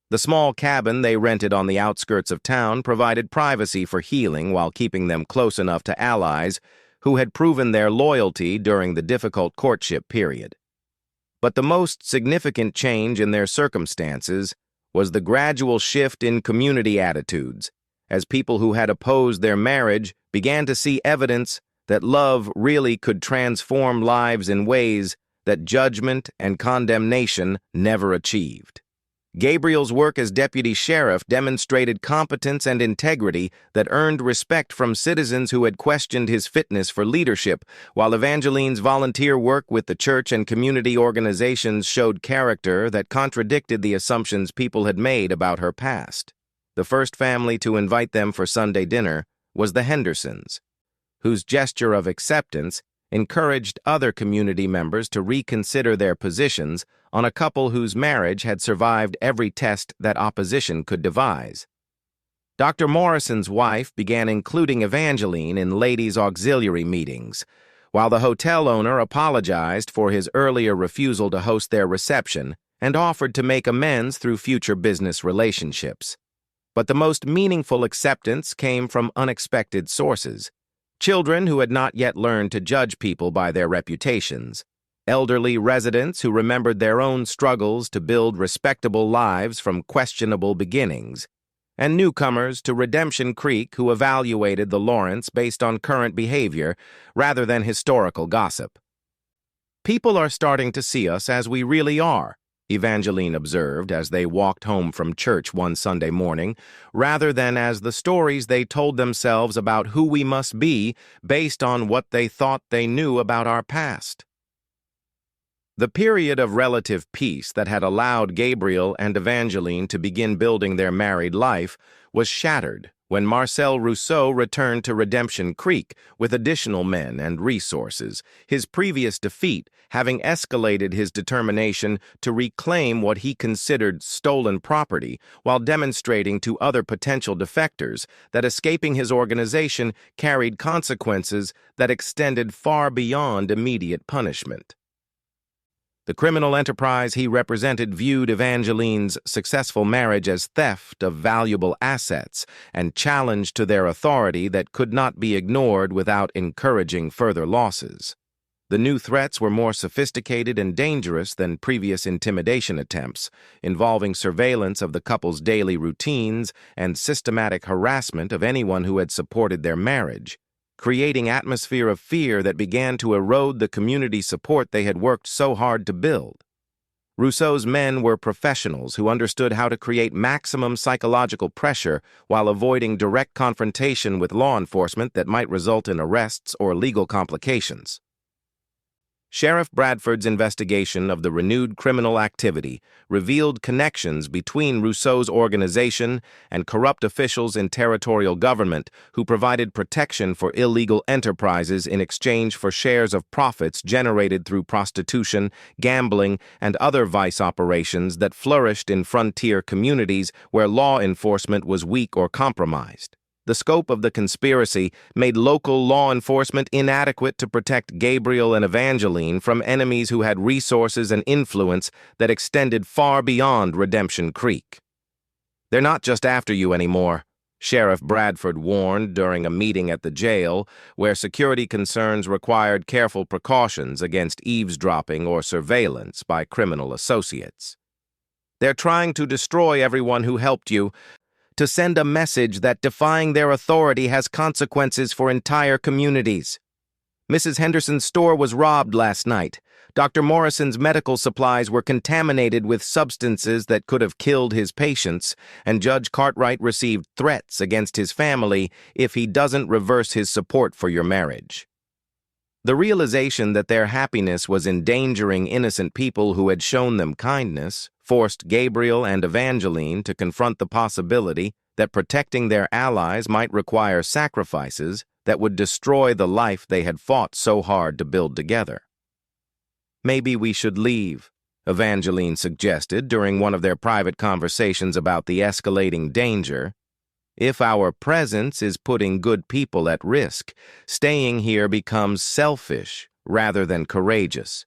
The small cabin they rented on the outskirts of town provided privacy for healing while keeping them close enough to allies who had proven their loyalty during the difficult courtship period. But the most significant change in their circumstances was the gradual shift in community attitudes, as people who had opposed their marriage began to see evidence that love really could transform lives in ways that judgment and condemnation never achieved. Gabriel's work as deputy sheriff demonstrated competence and integrity that earned respect from citizens who had questioned his fitness for leadership, while Evangeline's volunteer work with the church and community organizations showed character that contradicted the assumptions people had made about her past. The first family to invite them for Sunday dinner was the Hendersons, whose gesture of acceptance encouraged other community members to reconsider their positions on a couple whose marriage had survived every test that opposition could devise. Dr. Morrison's wife began including Evangeline in ladies' auxiliary meetings, while the hotel owner apologized for his earlier refusal to host their reception and offered to make amends through future business relationships. But the most meaningful acceptance came from unexpected sources: children who had not yet learned to judge people by their reputations, elderly residents who remembered their own struggles to build respectable lives from questionable beginnings, and newcomers to Redemption Creek who evaluated the Laurents based on current behavior rather than historical gossip. "People are starting to see us as we really are," Evangeline observed as they walked home from church one Sunday morning, rather than as the stories they told themselves about who we must be based on what they thought they knew about our past. The period of relative peace that had allowed Gabriel and Evangeline to begin building their married life was shattered when Marcel Rousseau returned to Redemption Creek with additional men and resources, his previous defeat having escalated his determination to reclaim what he considered stolen property while demonstrating to other potential defectors that escaping his organization carried consequences that extended far beyond immediate punishment. The criminal enterprise he represented viewed Evangeline's successful marriage as theft of valuable assets and challenge to their authority that could not be ignored without encouraging further losses. The new threats were more sophisticated and dangerous than previous intimidation attempts, involving surveillance of the couple's daily routines and systematic harassment of anyone who had supported their marriage. creating atmosphere of fear that began to erode the community support they had worked so hard to build. Rousseau's men were professionals who understood how to create maximum psychological pressure while avoiding direct confrontation with law enforcement that might result in arrests or legal complications. Sheriff Bradford's investigation of the renewed criminal activity revealed connections between Rousseau's organization and corrupt officials in territorial government who provided protection for illegal enterprises in exchange for shares of profits generated through prostitution, gambling, and other vice operations that flourished in frontier communities where law enforcement was weak or compromised. The scope of the conspiracy made local law enforcement inadequate to protect Gabriel and Evangeline from enemies who had resources and influence that extended far beyond Redemption Creek. "They're not just after you anymore," Sheriff Bradford warned during a meeting at the jail, where security concerns required careful precautions against eavesdropping or surveillance by criminal associates. "They're trying to destroy everyone who helped you, to send a message that defying their authority has consequences for entire communities. Mrs. Henderson's store was robbed last night. Dr. Morrison's medical supplies were contaminated with substances that could have killed his patients, and Judge Cartwright received threats against his family if he doesn't reverse his support for your marriage." The realization that their happiness was endangering innocent people who had shown them kindness forced Gabriel and Evangeline to confront the possibility that protecting their allies might require sacrifices that would destroy the life they had fought so hard to build together. "Maybe we should leave," Evangeline suggested during one of their private conversations about the escalating danger. "If our presence is putting good people at risk, staying here becomes selfish rather than courageous.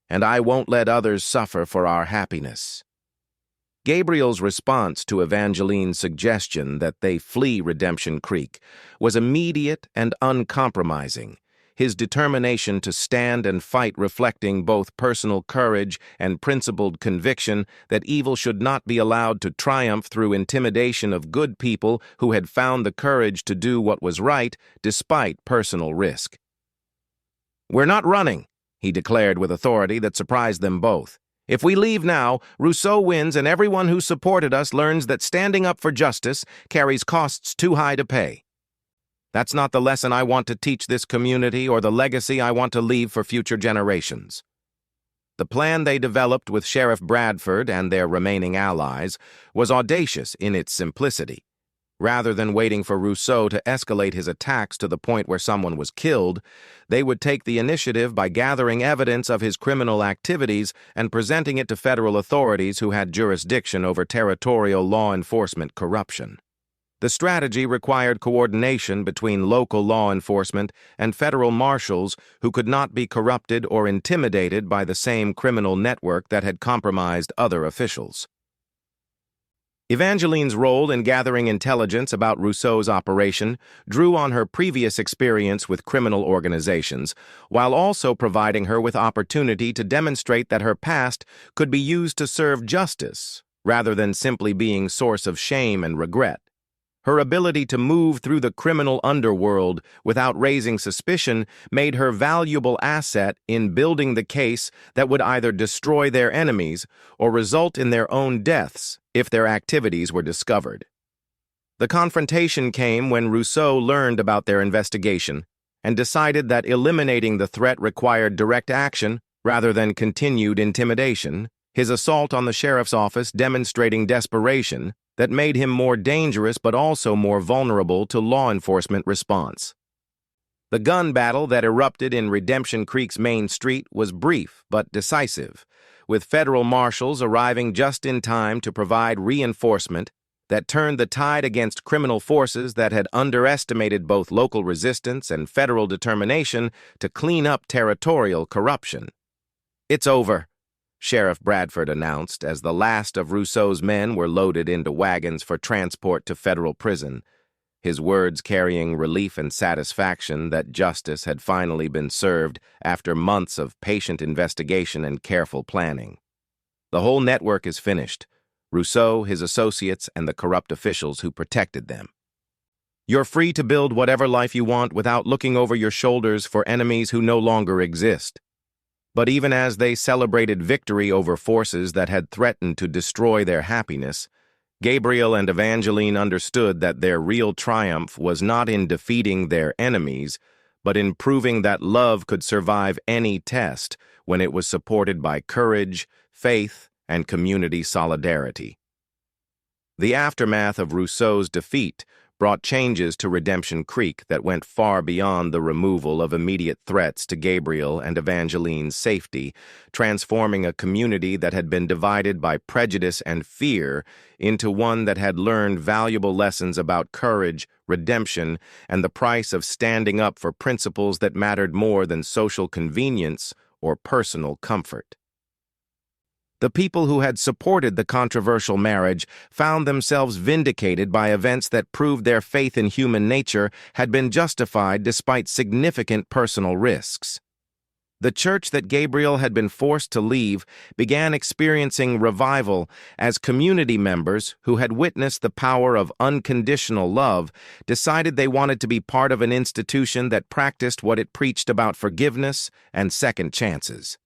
And I won't let others suffer for our happiness." Gabriel's response to Evangeline's suggestion that they flee Redemption Creek was immediate and uncompromising, his determination to stand and fight reflecting both personal courage and principled conviction that evil should not be allowed to triumph through intimidation of good people who had found the courage to do what was right despite personal risk. "We're not running," he declared with authority that surprised them both. "If we leave now, Rousseau wins and everyone who supported us learns that standing up for justice carries costs too high to pay. That's not the lesson I want to teach this community or the legacy I want to leave for future generations." The plan they developed with Sheriff Bradford and their remaining allies was audacious in its simplicity. Rather than waiting for Rousseau to escalate his attacks to the point where someone was killed, they would take the initiative by gathering evidence of his criminal activities and presenting it to federal authorities who had jurisdiction over territorial law enforcement corruption. The strategy required coordination between local law enforcement and federal marshals who could not be corrupted or intimidated by the same criminal network that had compromised other officials. Evangeline's role in gathering intelligence about Rousseau's operation drew on her previous experience with criminal organizations, while also providing her with opportunity to demonstrate that her past could be used to serve justice, rather than simply being source of shame and regret. Her ability to move through the criminal underworld without raising suspicion made her valuable asset in building the case that would either destroy their enemies or result in their own deaths if their activities were discovered. The confrontation came when Rousseau learned about their investigation and decided that eliminating the threat required direct action rather than continued intimidation, his assault on the sheriff's office demonstrating desperation that made him more dangerous but also more vulnerable to law enforcement response. The gun battle that erupted in Redemption Creek's main street was brief but decisive, with federal marshals arriving just in time to provide reinforcement that turned the tide against criminal forces that had underestimated both local resistance and federal determination to clean up territorial corruption. "It's over," Sheriff Bradford announced as the last of Rousseau's men were loaded into wagons for transport to federal prison, his words carrying relief and satisfaction that justice had finally been served after months of patient investigation and careful planning. "The whole network is finished. Rousseau, his associates, and the corrupt officials who protected them." You're free to build whatever life you want without looking over your shoulders for enemies who no longer exist. But even as they celebrated victory over forces that had threatened to destroy their happiness, Gabriel and Evangeline understood that their real triumph was not in defeating their enemies, but in proving that love could survive any test when it was supported by courage, faith, and community solidarity. The aftermath of Rousseau's defeat brought changes to Redemption Creek that went far beyond the removal of immediate threats to Gabriel and Evangeline's safety, transforming a community that had been divided by prejudice and fear into one that had learned valuable lessons about courage, redemption, and the price of standing up for principles that mattered more than social convenience or personal comfort. The people who had supported the controversial marriage found themselves vindicated by events that proved their faith in human nature had been justified despite significant personal risks. The church that Gabriel had been forced to leave began experiencing revival as community members who had witnessed the power of unconditional love decided they wanted to be part of an institution that practiced what it preached about forgiveness and second chances.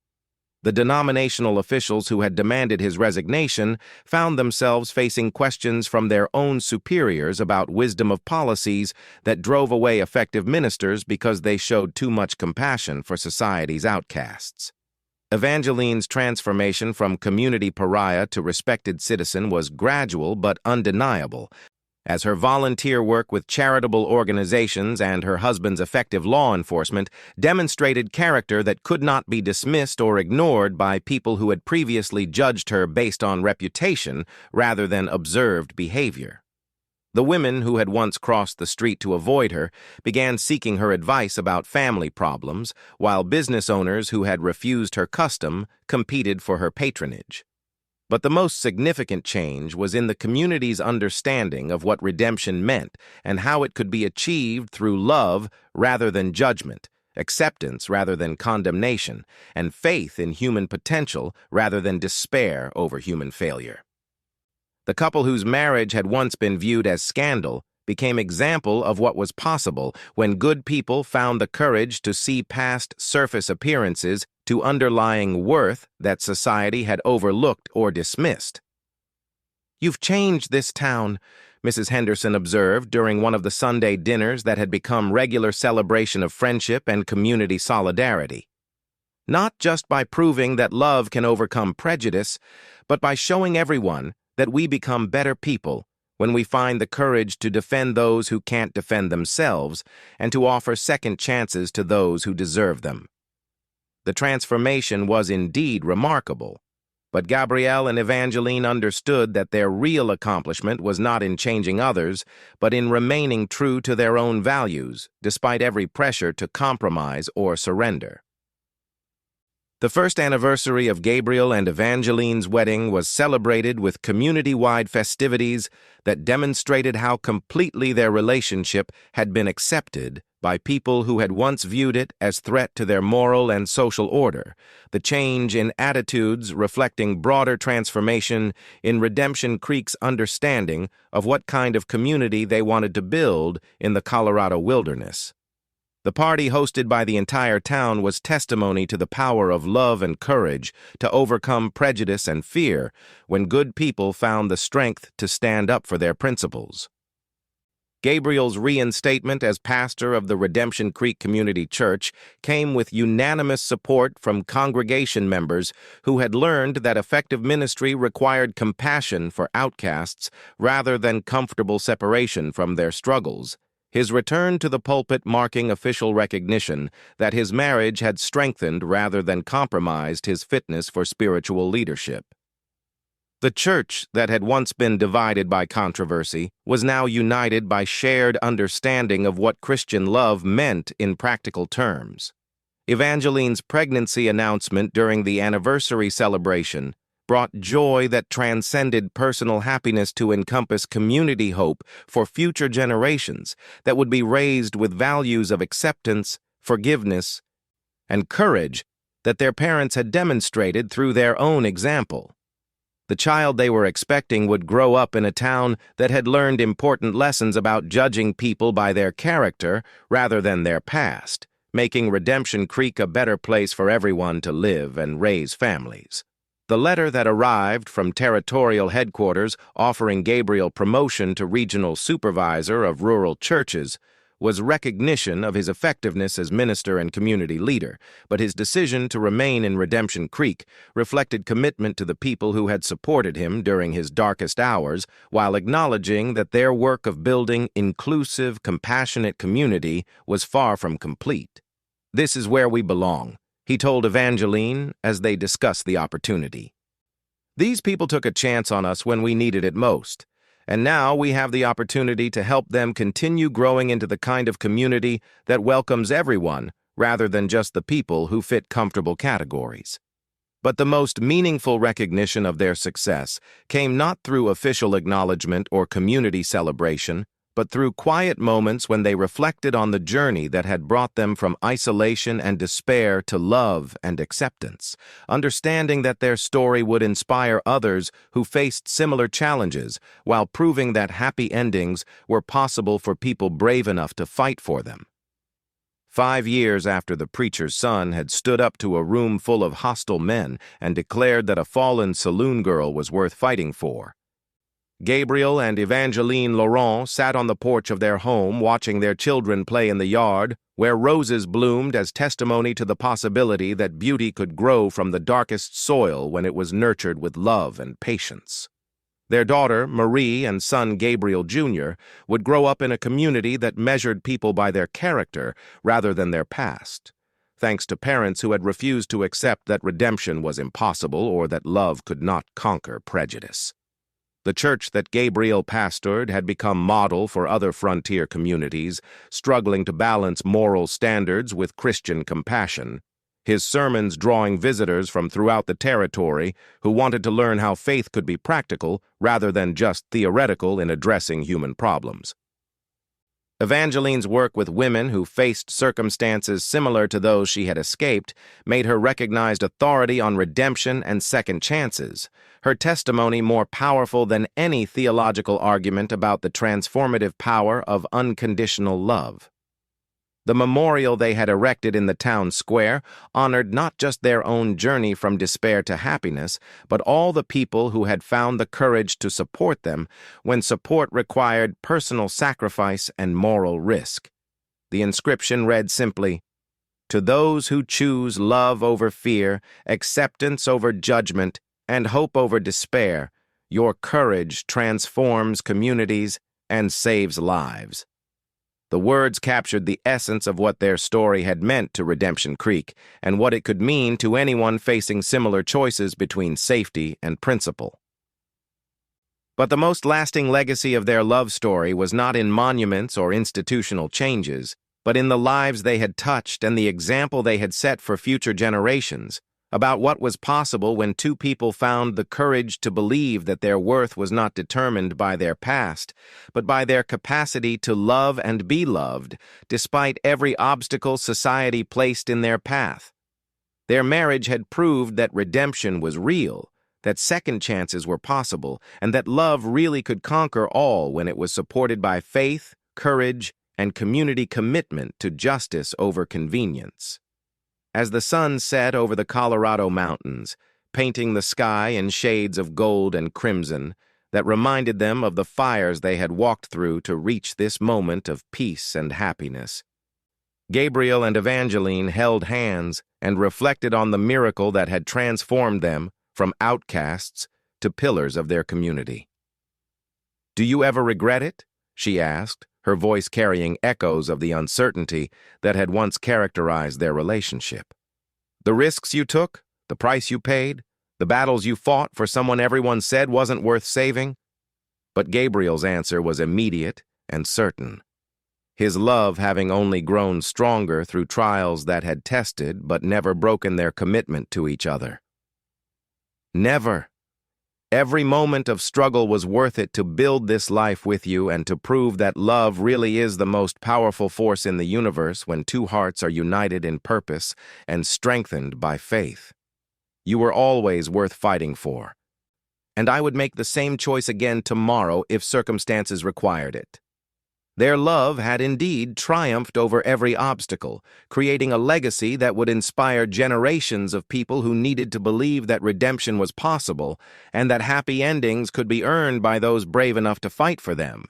The denominational officials who had demanded his resignation found themselves facing questions from their own superiors about wisdom of policies that drove away effective ministers because they showed too much compassion for society's outcasts. Evangeline's transformation from community pariah to respected citizen was gradual but undeniable, as her volunteer work with charitable organizations and her husband's effective law enforcement demonstrated character that could not be dismissed or ignored by people who had previously judged her based on reputation rather than observed behavior. The women who had once crossed the street to avoid her began seeking her advice about family problems, while business owners who had refused her custom competed for her patronage. But the most significant change was in the community's understanding of what redemption meant and how it could be achieved through love rather than judgment, acceptance rather than condemnation, and faith in human potential rather than despair over human failure. The couple whose marriage had once been viewed as scandal became example of what was possible when good people found the courage to see past surface appearances to underlying worth that society had overlooked or dismissed. "You've changed this town," Mrs. Henderson observed during one of the Sunday dinners that had become regular celebration of friendship and community solidarity. "Not just by proving that love can overcome prejudice, but by showing everyone that we become better people when we find the courage to defend those who can't defend themselves and to offer second chances to those who deserve them." The transformation was indeed remarkable, but Gabriel and Evangeline understood that their real accomplishment was not in changing others, but in remaining true to their own values, despite every pressure to compromise or surrender. The first anniversary of Gabriel and Evangeline's wedding was celebrated with community-wide festivities that demonstrated how completely their relationship had been accepted by people who had once viewed it as threat to their moral and social order, the change in attitudes reflecting broader transformation in Redemption Creek's understanding of what kind of community they wanted to build in the Colorado wilderness. The party hosted by the entire town was testimony to the power of love and courage to overcome prejudice and fear when good people found the strength to stand up for their principles. Gabriel's reinstatement as pastor of the Redemption Creek Community Church came with unanimous support from congregation members who had learned that effective ministry required compassion for outcasts rather than comfortable separation from their struggles. His return to the pulpit marking official recognition that his marriage had strengthened rather than compromised his fitness for spiritual leadership. The church that had once been divided by controversy was now united by shared understanding of what Christian love meant in practical terms. Evangeline's pregnancy announcement during the anniversary celebration brought joy that transcended personal happiness to encompass community hope for future generations that would be raised with values of acceptance, forgiveness, and courage that their parents had demonstrated through their own example. The child they were expecting would grow up in a town that had learned important lessons about judging people by their character rather than their past, making Redemption Creek a better place for everyone to live and raise families. The letter that arrived from territorial headquarters offering Gabriel promotion to regional supervisor of rural churches was recognition of his effectiveness as minister and community leader, but his decision to remain in Redemption Creek reflected commitment to the people who had supported him during his darkest hours, while acknowledging that their work of building inclusive, compassionate community was far from complete. "This is where we belong," he told Evangeline as they discussed the opportunity. "These people took a chance on us when we needed it most. And now we have the opportunity to help them continue growing into the kind of community that welcomes everyone rather than just the people who fit comfortable categories." But the most meaningful recognition of their success came not through official acknowledgement or community celebration, but through quiet moments when they reflected on the journey that had brought them from isolation and despair to love and acceptance, understanding that their story would inspire others who faced similar challenges, while proving that happy endings were possible for people brave enough to fight for them. 5 years after the preacher's son had stood up to a room full of hostile men and declared that a fallen saloon girl was worth fighting for, Gabriel and Evangeline Laurent sat on the porch of their home watching their children play in the yard, where roses bloomed as testimony to the possibility that beauty could grow from the darkest soil when it was nurtured with love and patience. Their daughter, Marie, and son, Gabriel Jr., would grow up in a community that measured people by their character rather than their past, thanks to parents who had refused to accept that redemption was impossible or that love could not conquer prejudice. The church that Gabriel pastored had become model for other frontier communities, struggling to balance moral standards with Christian compassion, his sermons drawing visitors from throughout the territory who wanted to learn how faith could be practical rather than just theoretical in addressing human problems. Evangeline's work with women who faced circumstances similar to those she had escaped made her recognized authority on redemption and second chances, her testimony more powerful than any theological argument about the transformative power of unconditional love. The memorial they had erected in the town square honored not just their own journey from despair to happiness, but all the people who had found the courage to support them when support required personal sacrifice and moral risk. The inscription read simply, "To those who choose love over fear, acceptance over judgment, and hope over despair, your courage transforms communities and saves lives." The words captured the essence of what their story had meant to Redemption Creek and what it could mean to anyone facing similar choices between safety and principle. But the most lasting legacy of their love story was not in monuments or institutional changes, but in the lives they had touched and the example they had set for future generations, about what was possible when two people found the courage to believe that their worth was not determined by their past, but by their capacity to love and be loved, despite every obstacle society placed in their path. Their marriage had proved that redemption was real, that second chances were possible, and that love really could conquer all when it was supported by faith, courage, and community commitment to justice over convenience. As the sun set over the Colorado mountains, painting the sky in shades of gold and crimson that reminded them of the fires they had walked through to reach this moment of peace and happiness, Gabriel and Evangeline held hands and reflected on the miracle that had transformed them from outcasts to pillars of their community. "Do you ever regret it?" she asked, her voice carrying echoes of the uncertainty that had once characterized their relationship. "The risks you took, the price you paid, the battles you fought for someone everyone said wasn't worth saving?" But Gabriel's answer was immediate and certain, his love having only grown stronger through trials that had tested but never broken their commitment to each other. "Never. Every moment of struggle was worth it to build this life with you and to prove that love really is the most powerful force in the universe when two hearts are united in purpose and strengthened by faith. You were always worth fighting for." and I would make the same choice again tomorrow if circumstances required it. Their love had indeed triumphed over every obstacle, creating a legacy that would inspire generations of people who needed to believe that redemption was possible and that happy endings could be earned by those brave enough to fight for them.